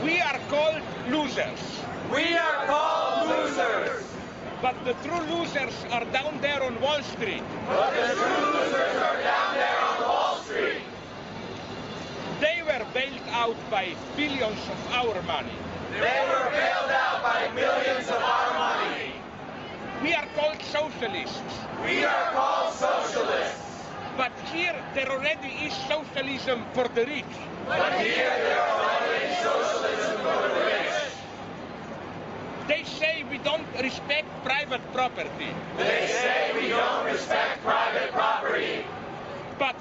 We are called losers. We are called losers. But the true losers are down there on Wall Street. But the true losers are down there on Wall Street. They were bailed out by billions of our money. They were bailed out by millions of our money. We are called socialists. We are called socialists. But here there already is socialism for the rich. But here there is already socialism for the rich. They say we don't respect private property. They say we don't respect private property. But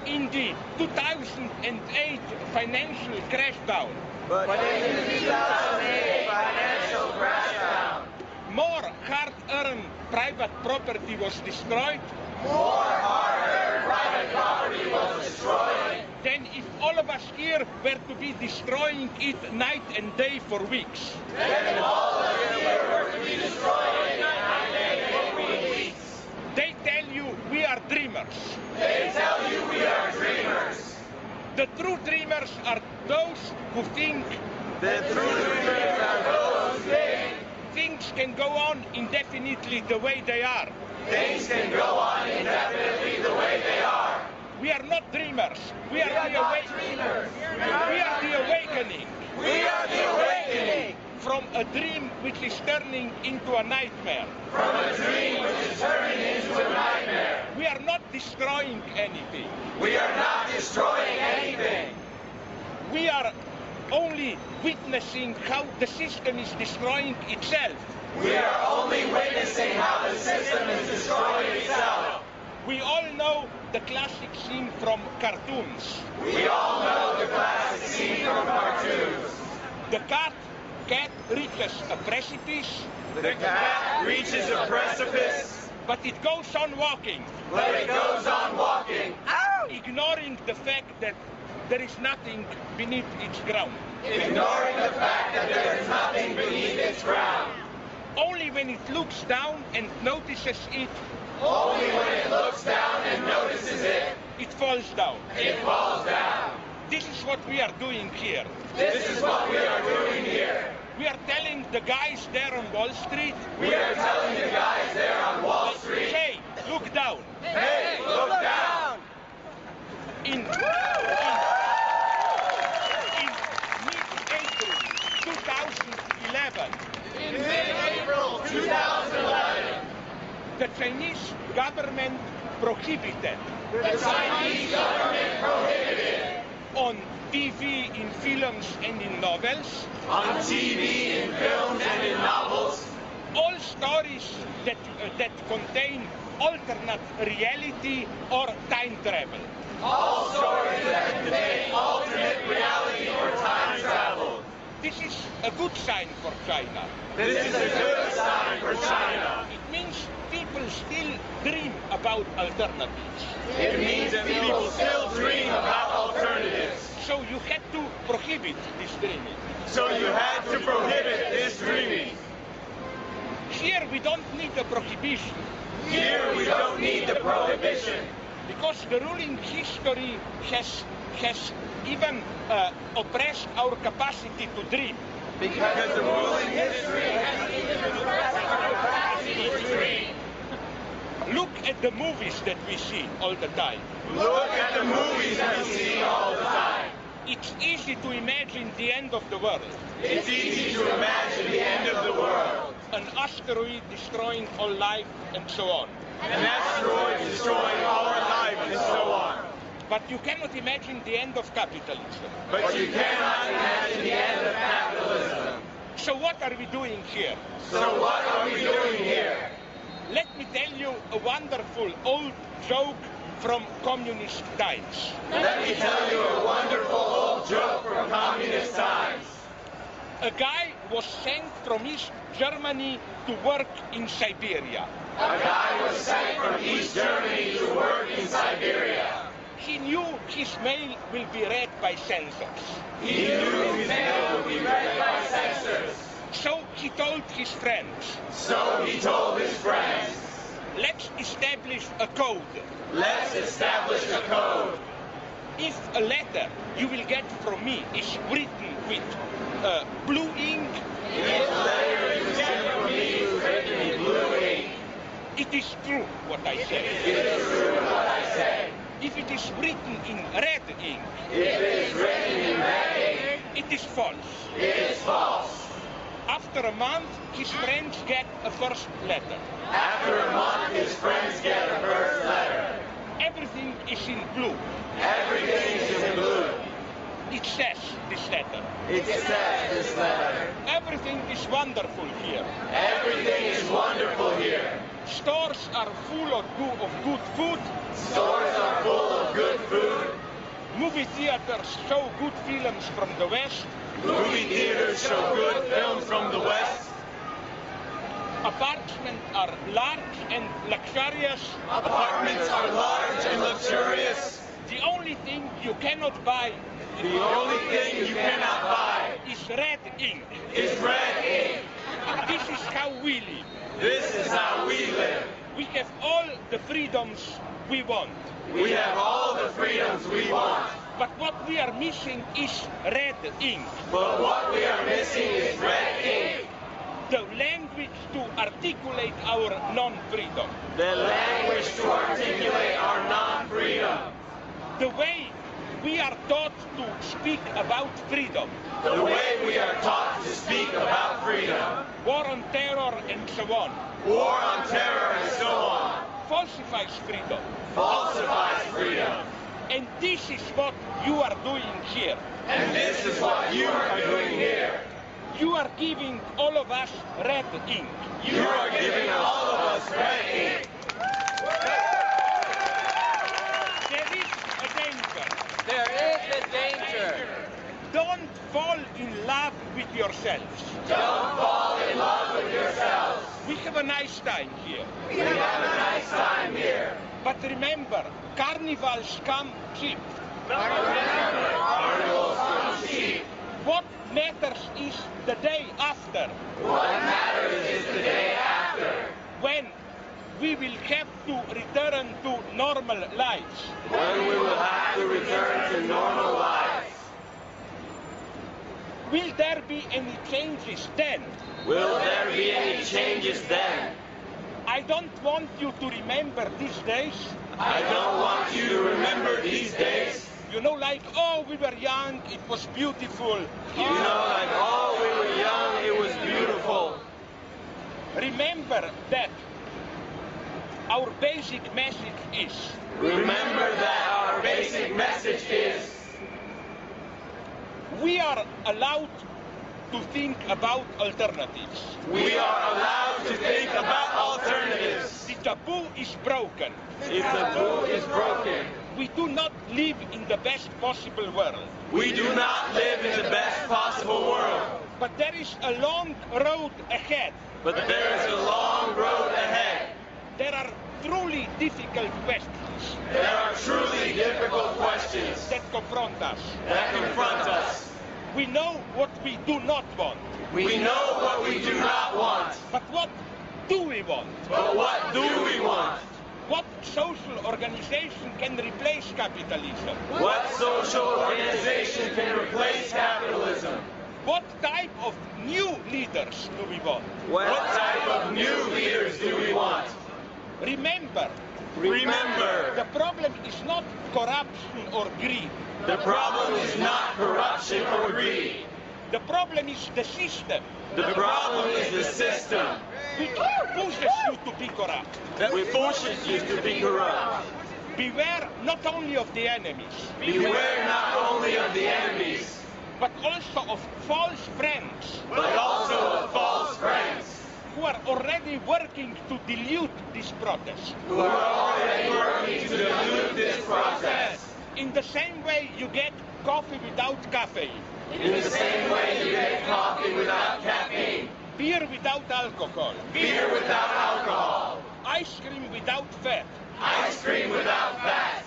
in the 2008 financial crashdown, in the 2008 financial crashdown, more hard-earned private property was destroyed. More hard-earned private property was destroyed. Then if all of us here were to be destroying it night and day for weeks. Then if all of us here were to be destroying it night and day for weeks. They tell you we are dreamers. They tell you we are dreamers. The true dreamers are those who think. The true dreamers are those who think. Things can go on indefinitely the way they are. Things can go on indefinitely the way they are. We are not dreamers. We are the awakening. We are the awakening. We are the awakening. From a dream which is turning into a nightmare. From a dream which is turning into a nightmare. We are not destroying anything. We are not destroying anything. We are only witnessing how the system is destroying itself. We are only witnessing how the system is destroying itself. We all know the classic scene from cartoons. We all know the classic scene from cartoons. The cat reaches a precipice. The cat reaches a precipice. But it goes on walking. But it goes on walking. Ignoring the fact that there is nothing beneath its ground. Ignoring the fact that there is nothing beneath its ground. Only when it looks down and notices it. Only when it looks down and notices it. It falls down. It falls down. This is what we are doing here. This is what we are doing here. We are telling the guys there on Wall Street. We are telling the guys there on Wall Street. Hey, look down. Hey, look down. In mid-April 2011. In mid-April 2011. The Chinese government prohibited. The Chinese government prohibited. On TV, in films and in novels. On TV, in films and in novels. All stories that contain alternate reality or time travel. All stories that contain alternate reality or time travel. This is a good sign for China. This is a good sign for China. It means people still dream about alternatives. It means that people still dream about alternatives. So you had to prohibit this dreaming. So you had to prohibit this dreaming. Here we don't need a prohibition. Here we don't need the prohibition. Because the ruling history has even oppressed our capacity to dream. Because the ruling history has even oppressed our capacity to dream. Look at the movies that we see all the time. Look at the movies that we see all the time. It's easy to imagine the end of the world. It's easy to imagine the end of the world. An asteroid destroying all life and so on. An asteroid destroying all our life and so on. But you cannot imagine the end of capitalism. But you cannot imagine the end of capitalism. So what are we doing here? So what are we doing here? Let me tell you a wonderful old joke from communist times. Let me tell you a wonderful old joke from communist times. A guy was sent from East Germany to work in Siberia. A guy was sent from East Germany to work in Siberia. He knew his mail will be read by censors. He knew his mail would be read by censors. So he told his friends. So he told his friends. Let's establish a code. Let's establish a code. if a letter you will get from me is written with blue ink, If the letter you get from me is written in blue ink, it is true what I say. it is true what I say. If it is written in red ink, If it is written in red ink, it is false. it is false. After a month, his friends get a first letter. After a month, his friends get a first letter. Everything is in blue. Everything is in blue. It says this letter. It says this letter. Everything is wonderful here. Everything is wonderful here. Stores are full of good food. Stores are full of good food. Movie theaters show good films from the West. Movie theaters show good films from the West. Apartments are large and luxurious. Apartments are large and luxurious. The only thing you cannot buy The only thing you cannot buy is red ink. is red ink. This is how we live. This is how we live. We have all the freedoms we want. We have all the freedoms we want. But what we are missing is red ink. But what we are missing is red ink. The language to articulate our non-freedom. The language to articulate our non-freedom. The way we are taught to speak about freedom. The way we are taught to speak about freedom. War on terror and so on. War on terror and so on. Falsifies freedom. Falsifies freedom. And this is what you are doing here. And this is what you are doing here. You are giving all of us red ink. You are giving all of us red ink. There is a danger. There is a danger. Don't fall in love with yourselves. Don't fall in love with yourselves. We have a nice time here. We have a nice time here. But remember, carnivals come cheap. Carnivals come cheap. What matters is the day after, What matters is the day after, when we will have to return to normal lives. when we will have to return to normal lives. Will there be any changes then? Will there be any changes then? I don't want you to remember these days. I don't want you to remember these days. You know, like, oh, we were young, it was beautiful. You know, like, oh, we were young, it was beautiful. Remember that our basic message is Remember that our basic message is we are allowed to think about alternatives. we are allowed to think about alternatives. The taboo is broken. If the taboo is broken, We do not live in the best possible world. we do not live in the best possible world. But there is a long road ahead. But there is a long road ahead. There are truly difficult questions There are truly difficult questions that confront us. that confront us. We know what we do not want. We know what we do not want. But what do we want? But what do we want? What social organization can replace capitalism? What social organization can replace capitalism? What type of new leaders do we want? What type of new leaders do we want? Remember, Remember, the problem is not corruption or greed. the problem is not corruption or greed. The problem is the system The problem is the system which pushes you to be corrupt. that pushes you to be corrupt. Beware not only of the enemies, Beware not only of the enemies, but also of false friends but also of false friends who are already working to dilute this protest. who are already working to dilute this process. In the same way you get coffee without caffeine, In the same way you get coffee without caffeine, beer without alcohol, beer without alcohol, ice cream without fat. ice cream without fat.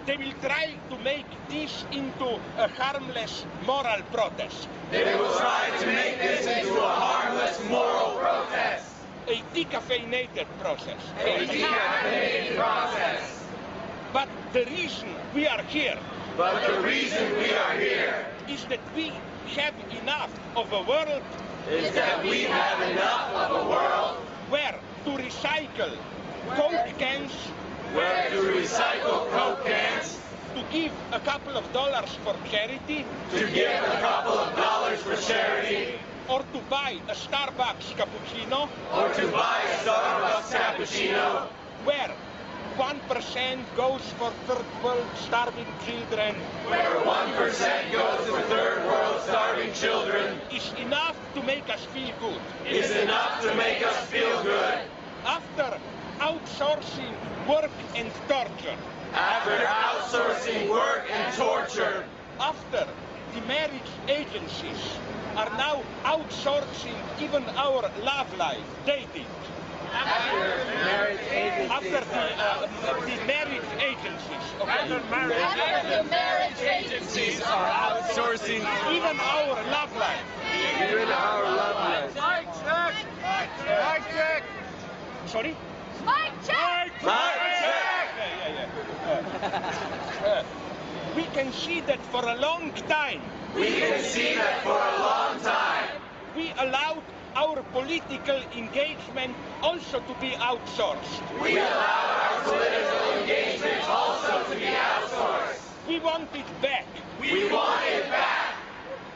They will try to make this into a harmless moral protest, They will try to make this into a harmless moral protest, a decaffeinated process. a decaffeinated process. But the reason we are here But the reason we are here is that we have enough of a world is that we have enough of a world where to recycle Coke cans, where to recycle Coke cans, to give a couple of dollars for charity, to give a couple of dollars for charity, or to buy a Starbucks cappuccino, or to buy a Starbucks cappuccino, where 1% goes for third world starving children, where 1% goes to third world starving children, is enough to make us feel good. is enough to make us feel good. After outsourcing work and torture, After outsourcing work and torture, after the marriage agencies are now outsourcing even our love life, dating, After marriage agencies. after the marriage agencies, okay, After marriage agencies are outsourcing even our love life. even our love lives. Mic check! Mic check! Sorry? Mic check! Mic check! We can see that for a long time we can see that for a long time we allowed our political engagement also to be outsourced. we allowed our political engagement also to be outsourced. We want it back. We want it back.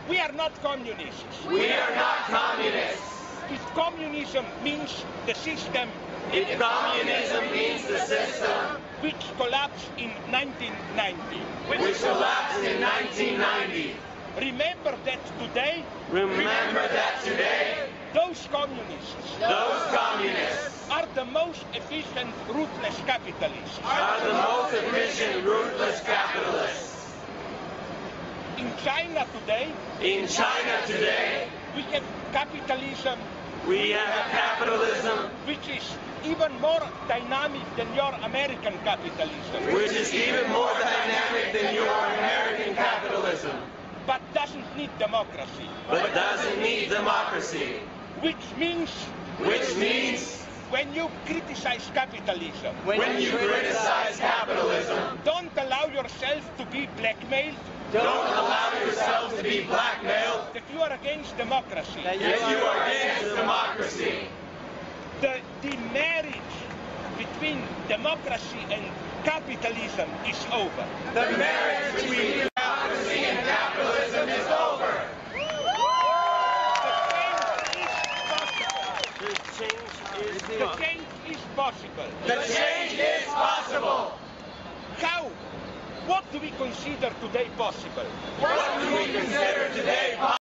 We are not communists. We are not communists. If communism means the system If communism means the system which collapsed in 1990, which collapsed in 1990, remember that today remember that today those communists those communists are the most efficient, ruthless capitalists. are the most efficient, ruthless capitalists. In China today, In China today, we have capitalism we have capitalism which is even more dynamic than your American capitalism, which is even more dynamic than your American capitalism, but doesn't need democracy. but doesn't need democracy. Which means Which means when you criticize capitalism, when you criticize capitalism, don't allow yourself to be blackmailed, don't allow yourself to be blackmailed, that you are against democracy. that you are against democracy. The marriage between democracy and capitalism is over. The marriage between democracy and capitalism is over. The change is possible. The change is possible. How? What do we consider today possible? What do we consider today